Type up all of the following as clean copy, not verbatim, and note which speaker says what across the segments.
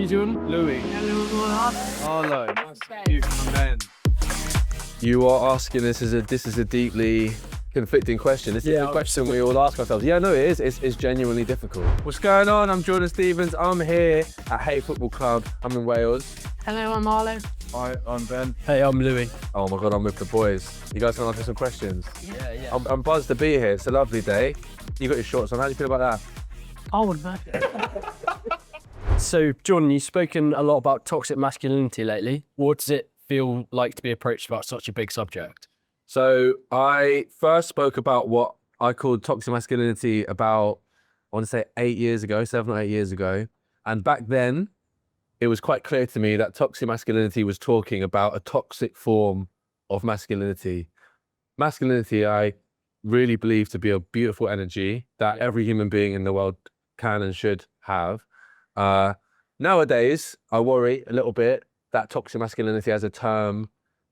Speaker 1: you doing?
Speaker 2: Louis. Arlo. You, my man.
Speaker 3: You are asking this is a deeply conflicting question. This is a question we all ask ourselves. Yeah, no, it is. It's genuinely difficult. What's going on? I'm Jordan Stevens. I'm here at Hay Football Club. I'm in Wales.
Speaker 4: Hello, I'm Arlo.
Speaker 2: Hi, I'm Ben.
Speaker 1: Hey, I'm Louis.
Speaker 3: Oh my God, I'm with the boys. You guys can answer some questions.
Speaker 4: Yeah.
Speaker 3: I'm buzzed to be here. It's a lovely day. You got your shorts on. How do you feel about that?
Speaker 4: I would imagine.
Speaker 1: So, Jordan, you've spoken a lot about toxic masculinity lately. What does it feel like to be approached about such a big subject?
Speaker 3: So I first spoke about what I called toxic masculinity about, I want to say 7 or 8 years ago. And back then, it was quite clear to me that toxic masculinity was talking about a toxic form of masculinity. Masculinity, I really believe to be a beautiful energy that every human being in the world can and should have. Nowadays, I worry a little bit that toxic masculinity as a term,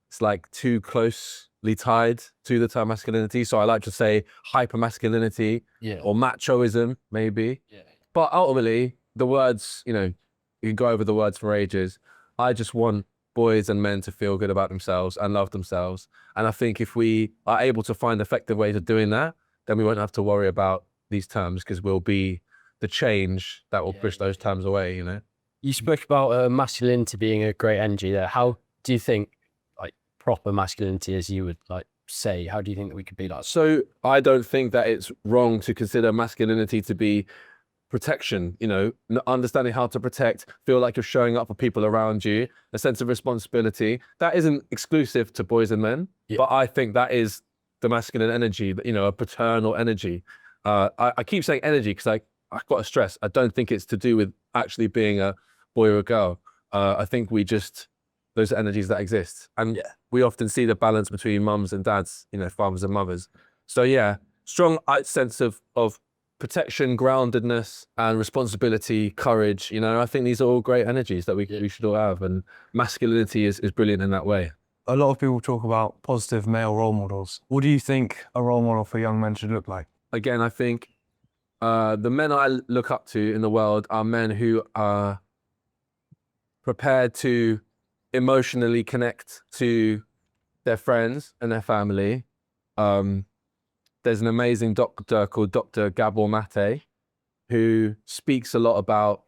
Speaker 3: it's like too closely tied to the term masculinity. So I like to say hyper masculinity or machoism, maybe.
Speaker 1: Yeah.
Speaker 3: But ultimately, the words, you can go over the words for ages. I just want boys and men to feel good about themselves and love themselves. And I think if we are able to find effective ways of doing that, then we won't have to worry about these terms because we'll be the change that will push those terms away,
Speaker 1: You spoke about masculinity being a great energy there. How do you think, like, proper masculinity, as you would say, how do you think that we could be like?
Speaker 3: So I don't think that it's wrong to consider masculinity to be protection, understanding how to protect, feel like you're showing up for people around you, a sense of responsibility. That isn't exclusive to boys and men, but I think that is the masculine energy, a paternal energy. I keep saying energy because I've got to stress, I don't think it's to do with actually being a boy or a girl. I think those energies that exist. And we often see the balance between mums and dads, fathers and mothers. So yeah, strong sense of protection, groundedness and responsibility, courage. I think these are all great energies that we should all have. And masculinity is brilliant in that way.
Speaker 2: A lot of people talk about positive male role models. What do you think a role model for young men should look like?
Speaker 3: Again, I think the men I look up to in the world are men who are prepared to emotionally connect to their friends and their family. There's an amazing doctor called Dr. Gabor Mate who speaks a lot about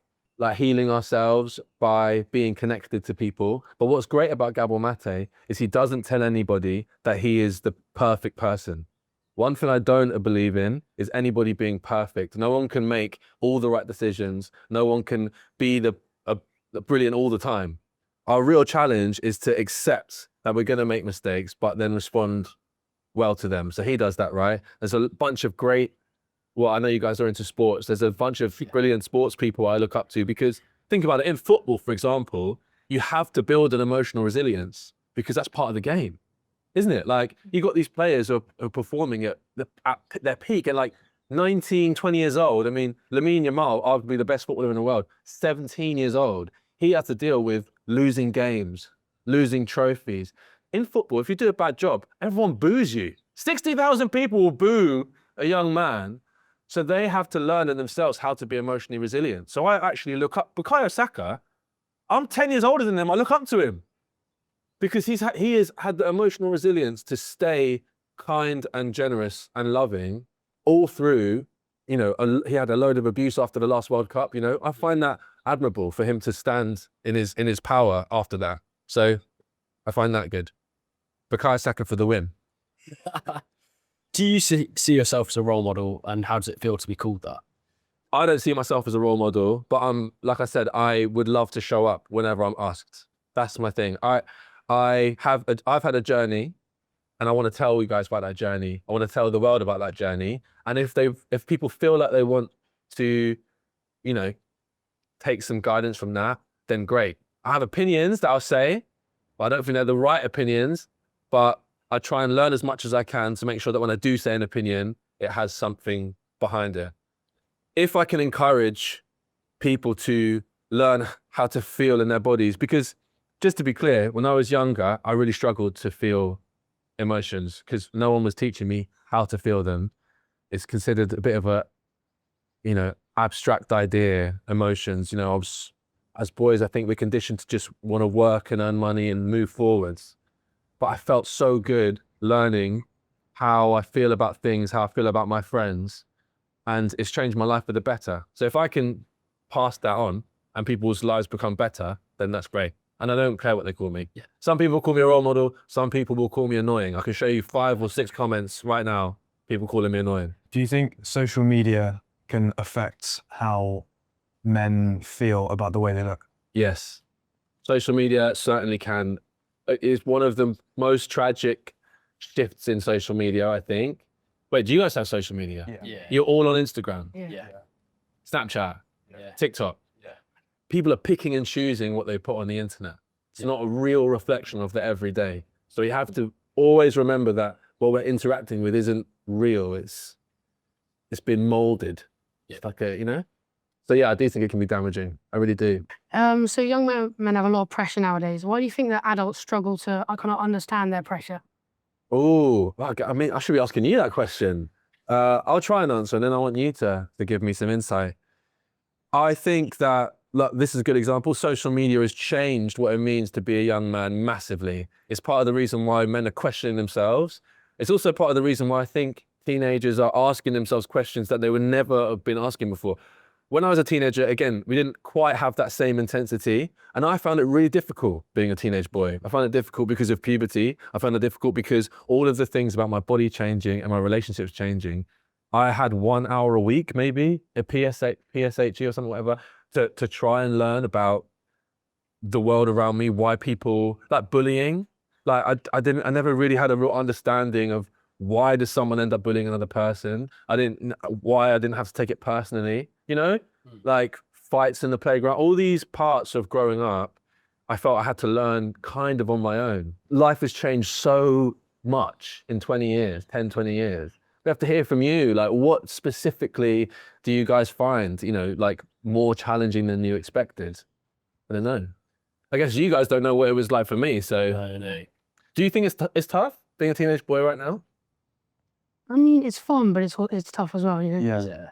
Speaker 3: healing ourselves by being connected to people. But what's great about Gabor Mate is he doesn't tell anybody that he is the perfect person. One thing I don't believe in is anybody being perfect. No one can make all the right decisions. No one can be the brilliant all the time. Our real challenge is to accept that we're going to make mistakes, but then respond well to them. So he does that, right? There's a bunch of I know you guys are into sports. There's a bunch of brilliant sports people I look up to because think about it, in football, for example, you have to build an emotional resilience because that's part of the game. Isn't it? You got these players who are performing at their peak and 19, 20 years old. I mean, Lamine Yamal, arguably the best footballer in the world, 17 years old. He had to deal with losing games, losing trophies. In football, if you do a bad job, everyone boos you. 60,000 people will boo a young man. So they have to learn in themselves how to be emotionally resilient. So I actually look up, Bukayo Saka, I'm 10 years older than him. I look up to him. Because he has had the emotional resilience to stay kind and generous and loving all through, he had a load of abuse after the last World Cup, I find that admirable for him to stand in his power after that. So I find that good. Bukayo Saka for the win.
Speaker 1: Do you see yourself as a role model, and how does it feel to be called that?
Speaker 3: I don't see myself as a role model, but like I said, I would love to show up whenever I'm asked. That's my thing. I've had a journey, and I want to tell you guys about that journey. I want to tell the world about that journey. And if people feel like they want to, take some guidance from that, then great. I have opinions that I'll say, but I don't think they're the right opinions. But I try and learn as much as I can to make sure that when I do say an opinion, it has something behind it. If I can encourage people to learn how to feel in their bodies, because just to be clear, when I was younger, I really struggled to feel emotions because no one was teaching me how to feel them. It's considered a bit of a, abstract idea, emotions. as boys, I think we're conditioned to just want to work and earn money and move forwards. But I felt so good learning how I feel about things, how I feel about my friends, and it's changed my life for the better. So if I can pass that on and people's lives become better, then that's great. And I don't care what they call me.
Speaker 1: Yeah.
Speaker 3: Some people call me a role model. Some people will call me annoying. I can show you 5 or 6 comments right now, people calling me annoying.
Speaker 2: Do you think social media can affect how men feel about the way they look?
Speaker 3: Yes. Social media certainly can. It is one of the most tragic shifts in social media, I think. Wait, do you guys have social media?
Speaker 1: Yeah.
Speaker 3: You're all on Instagram,
Speaker 1: Yeah.
Speaker 3: Snapchat,
Speaker 1: Yeah.
Speaker 3: TikTok.
Speaker 1: Yeah.
Speaker 3: People are picking and choosing what they put on the internet. It's not a real reflection of their everyday. So you have to always remember that what we're interacting with isn't real. It's been molded. It's like a, you know? So yeah, I do think it can be damaging. I really do.
Speaker 4: So young men have a lot of pressure nowadays. Why do you think that adults struggle to kind of understand their pressure?
Speaker 3: Oh, I mean, I should be asking you that question. I'll try and answer, and then I want you to give me some insight. I think that, look, this is a good example. Social media has changed what it means to be a young man massively. It's part of the reason why men are questioning themselves. It's also part of the reason why I think teenagers are asking themselves questions that they would never have been asking before. When I was a teenager, again, we didn't quite have that same intensity. And I found it really difficult being a teenage boy. I found it difficult because of puberty. I found it difficult because all of the things about my body changing and my relationships changing. I had 1 hour a week, maybe a PSHE or something, whatever, to try and learn about the world around me, why people, like bullying. Like I never really had a real understanding of why does someone end up bullying another person? Why I didn't have to take it personally, you know? Like fights in the playground, all these parts of growing up, I felt I had to learn kind of on my own. Life has changed so much in 20 years, 10, 20 years. We have to hear from you, like what specifically do you guys find, you know, like more challenging than you expected? I don't know. I guess you guys don't know what it was like for me, so.
Speaker 1: No.
Speaker 3: Do you think it's tough being a teenage boy right now?
Speaker 4: I mean, it's fun, but it's tough as well. You know,
Speaker 1: Yeah.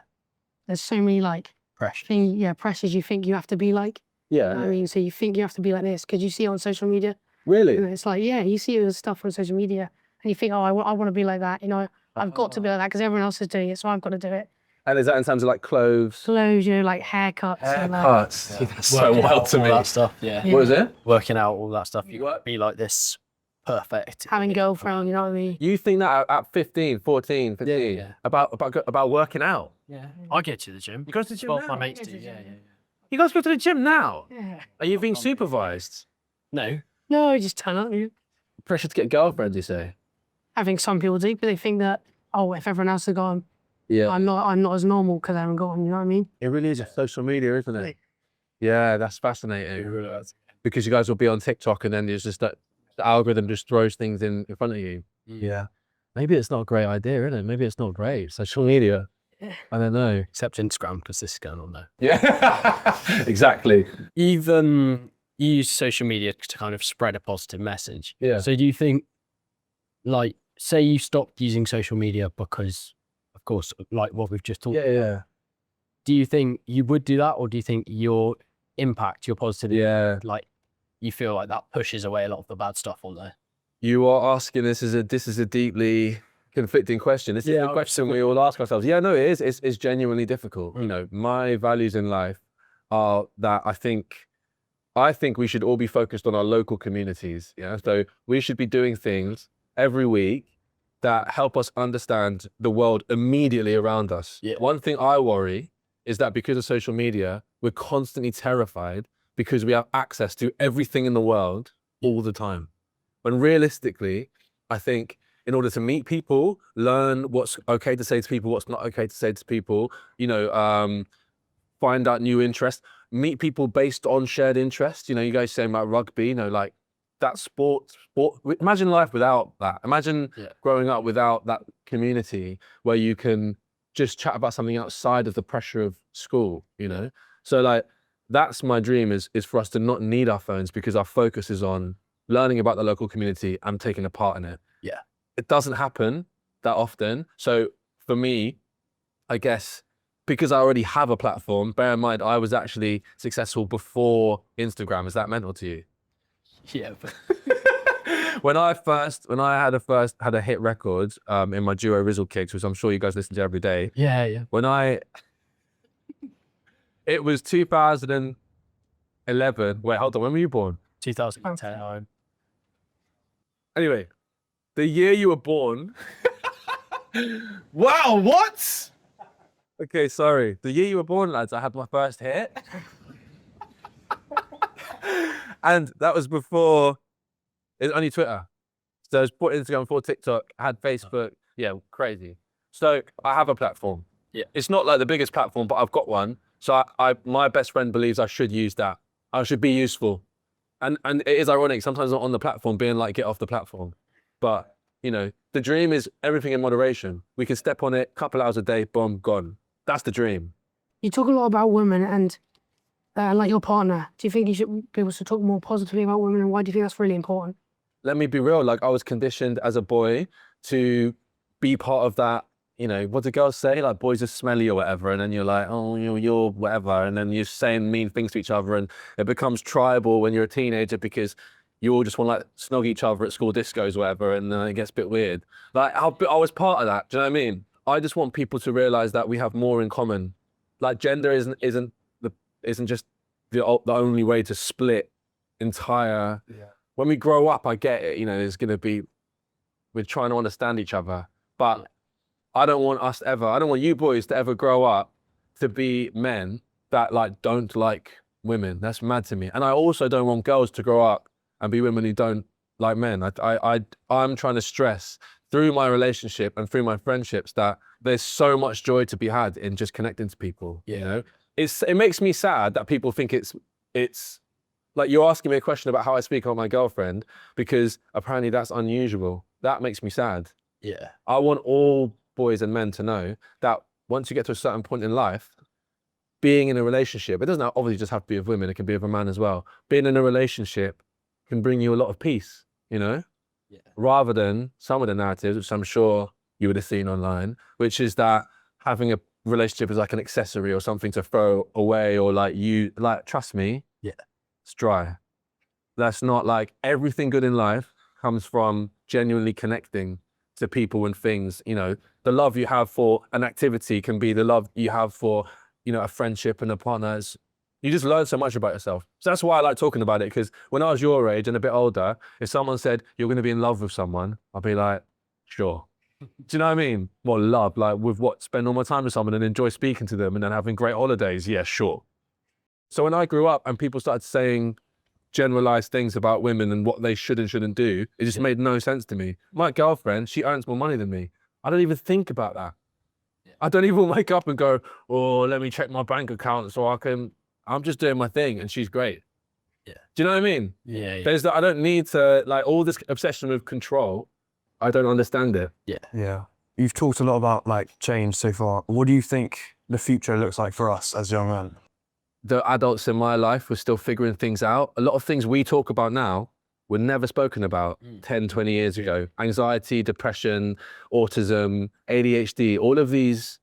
Speaker 4: there's so many like
Speaker 1: Pressure.
Speaker 4: pressures you think you have to be like.
Speaker 3: Yeah.
Speaker 4: You know what I mean, so you think you have to be like this because you see it on social media.
Speaker 3: Really?
Speaker 4: And it's like, yeah, you see the stuff on social media, and you think, oh, I want to be like that. You know, I've got to be like that because everyone else is doing it, so I've got to do it.
Speaker 3: And is that in terms of like clothes?
Speaker 4: Clothes, you know, like haircuts. And, like,
Speaker 3: Haircuts. That's so
Speaker 1: Working
Speaker 3: wild
Speaker 1: out,
Speaker 3: to
Speaker 1: all
Speaker 3: me.
Speaker 1: that stuff. Yeah.
Speaker 3: What is it?
Speaker 1: Working out, all that stuff. You got to be like this perfect.
Speaker 4: having a girlfriend, you know what I mean?
Speaker 3: You think that at 15, 14, 15,
Speaker 1: Yeah.
Speaker 3: about working out?
Speaker 1: Yeah. I get to the gym.
Speaker 3: You go to the gym
Speaker 1: Well,
Speaker 3: now?
Speaker 1: my mates
Speaker 4: Go
Speaker 1: do.
Speaker 4: to the
Speaker 1: Yeah.
Speaker 4: gym.
Speaker 3: You guys go to the gym now?
Speaker 4: Yeah.
Speaker 3: Are you being supervised?
Speaker 1: No.
Speaker 4: No, you just turn up.
Speaker 3: Pressure to get girlfriends, you say?
Speaker 4: I think some people do, but they think that, oh, if everyone else has gone,
Speaker 3: Yeah.
Speaker 4: I'm not as normal because I haven't got one, you know what I mean?
Speaker 3: It really is social media, isn't it? Yeah, that's fascinating. Because you guys will be on TikTok and then there's just that the algorithm just throws things in front of you.
Speaker 2: Yeah.
Speaker 3: Maybe it's not a great idea, isn't it? Maybe it's not great. Social media. I don't know.
Speaker 1: Except Instagram, because this is going on there.
Speaker 3: Yeah, exactly.
Speaker 1: Even use social media to kind of spread a positive message.
Speaker 3: Yeah.
Speaker 1: So do you think, like, say you stopped using social media because, of course, like what we've just talked about,
Speaker 3: Yeah.
Speaker 1: do you think you would do that, or do you think your impact, your positivity,
Speaker 3: Yeah.
Speaker 1: like, you feel like that pushes away a lot of the bad stuff on there?
Speaker 3: You are asking this is a deeply conflicting question. This is
Speaker 1: Yeah,
Speaker 3: a question we all ask ourselves. Yeah, no, it is. It's genuinely difficult.
Speaker 1: Mm.
Speaker 3: You know, my values in life are that I think we should all be focused on our local communities. Yeah, so we should be doing things every week that help us understand the world immediately around us.
Speaker 1: Yeah.
Speaker 3: One thing I worry is that because of social media, we're constantly terrified because we have access to everything in the world all the time. When realistically, I think in order to meet people, learn what's okay to say to people, what's not okay to say to people, you know, find out new interests, meet people based on shared interests. You know, you guys saying about rugby, you know, like that sport. Imagine life without that. Imagine growing up without that community where you can just chat about something outside of the pressure of school, you know? So like, that's my dream is for us to not need our phones because our focus is on learning about the local community and taking a part in it.
Speaker 1: Yeah.
Speaker 3: It doesn't happen that often. So for me, I guess because I already have a platform, bear in mind, I was actually successful before Instagram. Is that mental to you?
Speaker 1: Yeah. But
Speaker 3: When I had a hit record in my duo Rizzle Kicks, which I'm sure you guys listen to every day.
Speaker 1: yeah.
Speaker 3: It was 2011. Wait, hold on. When were you born?
Speaker 1: 2010.
Speaker 3: Anyway, the year you were born. Wow, what? Okay, sorry. The year you were born, lads, I had my first hit. And that was before, it was only Twitter. So it was before Instagram, before TikTok, I had Facebook. Yeah, crazy. So I have a platform.
Speaker 1: Yeah.
Speaker 3: It's not like the biggest platform, but I've got one. So my best friend believes I should use that. I should be useful. And it is ironic, sometimes not on the platform, being like, get off the platform. But, you know, the dream is everything in moderation. We can step on it, couple hours a day, boom, gone. That's the dream.
Speaker 4: You talk a lot about women and like your partner. Do you think people should talk more positively about women, and why do you think that's really important?
Speaker 3: Let me be real, like I was conditioned as a boy to be part of that, you know, what do girls say? Like, boys are smelly or whatever. And then you're like, oh, you're whatever. And then you're saying mean things to each other. And it becomes tribal when you're a teenager because you all just want to like snog each other at school discos or whatever. And then it gets a bit weird. Like, I was part of that. Do you know what I mean? I just want people to realize that we have more in common. Like, gender isn't just the only way to split entire.
Speaker 2: Yeah.
Speaker 3: When we grow up, I get it. You know, we're trying to understand each other, but I don't want you boys to ever grow up to be men that like don't like women. That's mad to me. And I also don't want girls to grow up and be women who don't like men. I'm trying to stress through my relationship and through my friendships that there's so much joy to be had in just connecting to people. You know, it makes me sad that people think it's like, you're asking me a question about how I speak about my girlfriend because apparently that's unusual. That makes me sad.
Speaker 1: Yeah.
Speaker 3: I want all boys and men to know that once you get to a certain point in life, being in a relationship, it doesn't obviously just have to be with women, it can be with a man as well. Being in a relationship can bring you a lot of peace, you know?
Speaker 1: Yeah.
Speaker 3: Rather than some of the narratives, which I'm sure you would have seen online, which is that having a relationship is like an accessory or something to throw away, or like, trust me.
Speaker 1: Yeah.
Speaker 3: It's dry. That's not like everything good in life comes from genuinely connecting to people and things. You know, the love you have for an activity can be the love you have for, you know, a friendship and a partner. You just learn so much about yourself. So that's why I like talking about it, because when I was your age and a bit older, if someone said you're going to be in love with someone, I'd be like, sure. Do you know what I mean? Well, love, like with what? Spend all my time with someone and enjoy speaking to them and then having great holidays. Yeah, sure. So when I grew up and people started saying generalized things about women and what they should and shouldn't do, it just made no sense to me. My girlfriend, she earns more money than me. I don't even think about that. Yeah. I don't even wake up and go, oh, let me check my bank account so I'm just doing my thing and she's great.
Speaker 1: Yeah.
Speaker 3: Do you know what I mean?
Speaker 1: Yeah.
Speaker 3: I don't need to, like, all this obsession with control. I don't understand it.
Speaker 1: Yeah.
Speaker 2: Yeah. You've talked a lot about like change so far. What do you think the future looks like for us as young men?
Speaker 3: The adults in my life were still figuring things out. A lot of things we talk about now were never spoken about 10, 20 years ago. Anxiety, depression, autism, ADHD, all of these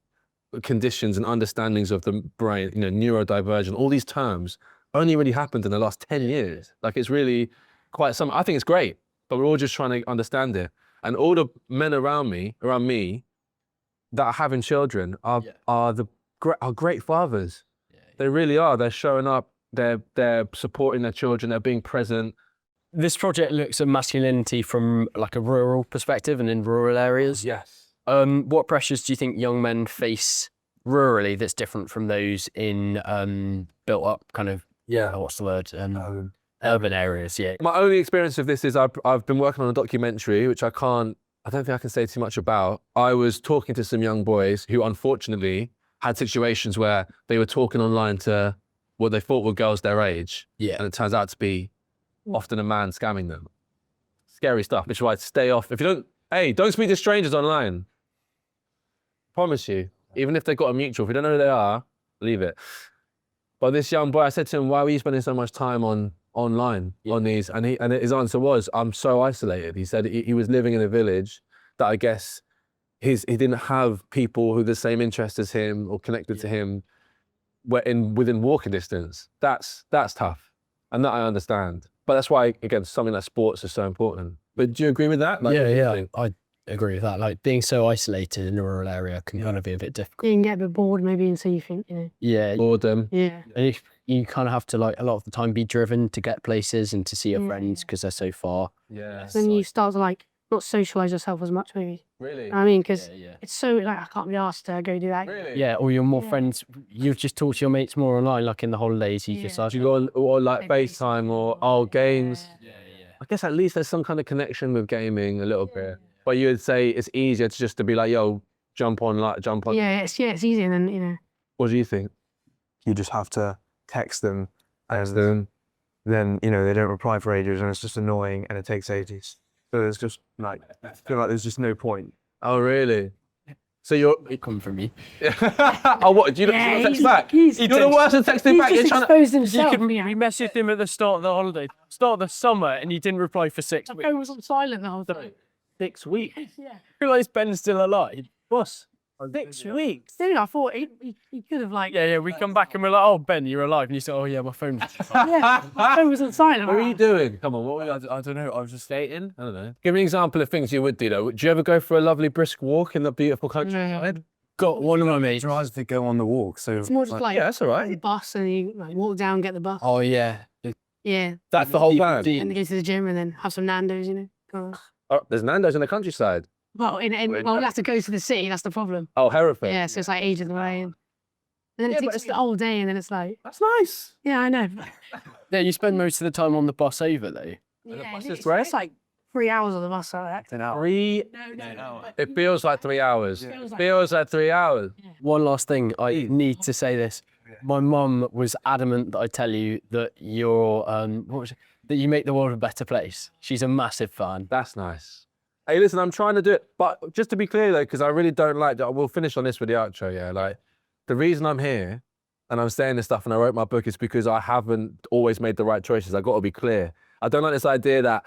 Speaker 3: conditions and understandings of the brain, you know, neurodivergent, all these terms only really happened in the last 10 years. Like, it's really quite something. I think it's great, but we're all just trying to understand it. And all the men around me that are having children are great fathers. They really are. They're showing up. They're supporting their children. They're being present.
Speaker 1: This project looks at masculinity from like a rural perspective and in rural areas.
Speaker 3: Yes.
Speaker 1: What pressures do you think young men face rurally that's different from those in built up kind of, what's the word? Urban areas, yeah.
Speaker 3: My only experience of this is I've been working on a documentary, which I don't think I can say too much about. I was talking to some young boys who unfortunately had situations where they were talking online to what they thought were girls their age. Yeah. And it turns out to be often a man scamming them. Scary stuff, which is why stay off. Don't speak to strangers online. Promise you, even if they've got a mutual, if you don't know who they are, leave it. But this young boy, I said to him, why were you spending so much time online on these? And his answer was, I'm so isolated. He said he was living in a village that I guess he didn't have people who had the same interest as him or connected to him within walking distance. That's tough, and that I understand. But that's why, again, something like sports is so important. But do you agree with that? Like,
Speaker 1: yeah, I agree with that. Like being so isolated in a rural area can kind of be a bit difficult.
Speaker 4: You can get a bit bored maybe, and so you think,
Speaker 1: Yeah,
Speaker 3: boredom.
Speaker 4: Yeah.
Speaker 1: and you kind of have to like a lot of the time be driven to get places and to see your friends because they're so far.
Speaker 3: Yeah.
Speaker 4: Then you start to like not socialise yourself as much maybe.
Speaker 3: Really?
Speaker 4: I mean, because
Speaker 1: Yeah.
Speaker 4: it's so like I can't be asked to go do that.
Speaker 3: Really?
Speaker 1: Yeah, or you're more friends. You've just talked to your mates more online, like in the holidays. You just
Speaker 3: Do you go on, or like FaceTime or games?
Speaker 1: Yeah.
Speaker 3: I guess at least there's some kind of connection with gaming a little bit. But you would say it's easier to be like, yo, jump on.
Speaker 4: Yeah, it's easier than
Speaker 3: What do you think?
Speaker 2: You just have to text them, and then they don't reply for ages, and it's just annoying, and it takes ages. So there's just like, I feel like there's just no point.
Speaker 3: Oh, really? So you're...
Speaker 1: It come from you.
Speaker 3: Oh, what? Do you not text back? You're the worst at texting back.
Speaker 4: He's
Speaker 3: You're
Speaker 4: just
Speaker 3: trying
Speaker 4: exposed himself.
Speaker 1: We messaged him at the start of the holiday, start of the summer, and he didn't reply for 6
Speaker 4: The
Speaker 1: weeks.
Speaker 4: phone was on silent the whole time.
Speaker 1: 6 weeks.
Speaker 4: Yeah.
Speaker 1: I realise Ben's still alive. Boss, 6 weeks.
Speaker 4: Dude, I thought he could have like.
Speaker 1: Yeah, we come back and we're like, oh, Ben, you're alive. And you say, oh, yeah, my phone.
Speaker 4: Yeah, my phone was on silent.
Speaker 3: What were you doing? Come on, what were you... I don't know. I was just dating. I don't know. Give me an example of things you would do, though. Do you ever go for a lovely brisk walk in the beautiful countryside?
Speaker 1: Got one of my mates.
Speaker 2: Tries to go on the walk, so
Speaker 4: It's more just like
Speaker 3: Yeah, that's all
Speaker 4: the
Speaker 3: right.
Speaker 4: bus, and you like walk down, get the bus.
Speaker 1: Oh, yeah.
Speaker 4: Yeah,
Speaker 3: That's the whole plan.
Speaker 4: and then go to the gym and then have some Nando's. Go on.
Speaker 3: Oh, there's Nando's in the countryside.
Speaker 4: Well, we'll have to go to the city. That's the problem.
Speaker 3: Oh, Hereford.
Speaker 4: Yeah, so it's like ages away, and then it
Speaker 3: Yeah, but
Speaker 4: takes
Speaker 3: it's
Speaker 4: the whole day, and then it's like,
Speaker 3: That's nice.
Speaker 4: yeah, I know.
Speaker 1: Yeah, you spend most of the time on the bus over, though.
Speaker 4: Yeah,
Speaker 3: bus
Speaker 4: it's,
Speaker 3: is great.
Speaker 4: it's like 3 hours on the bus. Like that.
Speaker 2: an hour.
Speaker 3: 3...
Speaker 4: No.
Speaker 3: It feels like 3 hours.
Speaker 4: Feels
Speaker 3: Feels like 3 hours.
Speaker 1: One last thing, I need to say this. My mum was adamant that I tell you that you're, that you make the world a better place. She's a massive fan.
Speaker 3: That's nice. Hey, listen, I'm trying to do it, but just to be clear though, because I really don't like that. We'll finish on this with the outro. Yeah, like the reason I'm here and I'm saying this stuff and I wrote my book is because I haven't always made the right choices. I got to be clear. I don't like this idea that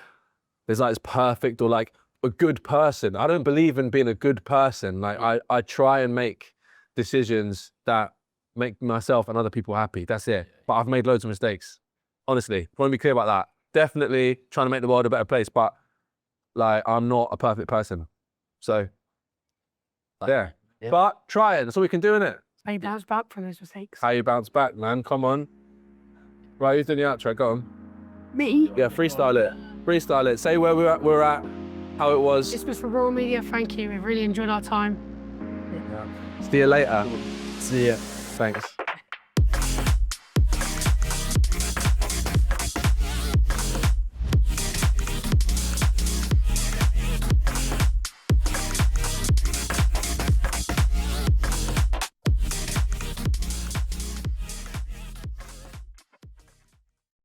Speaker 3: there's like this perfect or like a good person. I don't believe in being a good person. Like I try and make decisions that make myself and other people happy. That's it. But I've made loads of mistakes. Honestly, want to be clear about that. Definitely trying to make the world a better place, but like I'm not a perfect person. So yeah. But try it. That's all we can do, innit?
Speaker 4: How you bounce back from those mistakes?
Speaker 3: How you bounce back, man. Come on. Right, who's doing the outro? Go on.
Speaker 4: Me?
Speaker 3: Yeah, freestyle it. Freestyle it. Say where we're at, how it was.
Speaker 4: This was for Raw Media. Thank you. We've really enjoyed our time.
Speaker 3: See you later.
Speaker 1: See ya.
Speaker 3: Thanks.